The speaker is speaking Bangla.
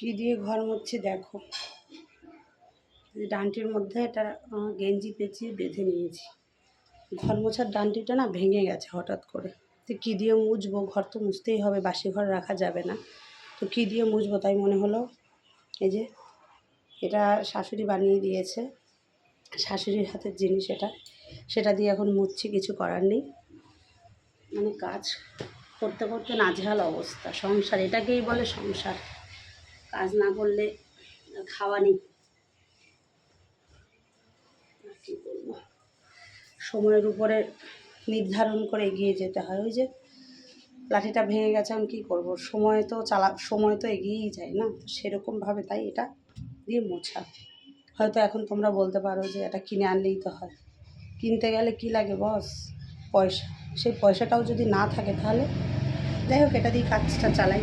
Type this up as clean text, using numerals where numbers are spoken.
কি দিয়ে ঘর মুছছি দেখো। ডান্টির মধ্যে এটা গেঞ্জি পেঁচিয়ে বেঁধে নিয়েছি। ঘর মোছার ডান্টিটা না ভেঙে গেছে হঠাৎ করে। তো কী দিয়ে মুছবো, ঘর তো মুছতেই হবে, বাসি ঘর রাখা যাবে না। তো কী দিয়ে মুছবো তাই মনে হলো এই যে এটা শাশুড়ি বানিয়ে দিয়েছে, শাশুড়ির হাতের জিনিস এটা, সেটা দিয়ে এখন মুছছি। কিছু করার নেই, মানে কাজ করতে করতে নাজেহাল অবস্থা। সংসার এটাকেই বলে সংসার, কাজ না করলে খাওয়া নেই। কী বলবো, সময়ের উপরে নির্ধারণ করে এগিয়ে যেতে হয়। ওই যে লাঠিটা ভেঙে গেছে, আমি কী করবো, সময় তো এগিয়েই যায় না, তো সেরকমভাবে তাই এটা দিয়ে মোছা। হয়তো এখন তোমরা বলতে পারো যে এটা কিনে আনলেই তো হয়। কিনতে গেলে কি লাগে বস, পয়সা। সেই পয়সাটাও যদি না থাকে তাহলে যাই হোক এটা দিয়ে কাজটা চালাই।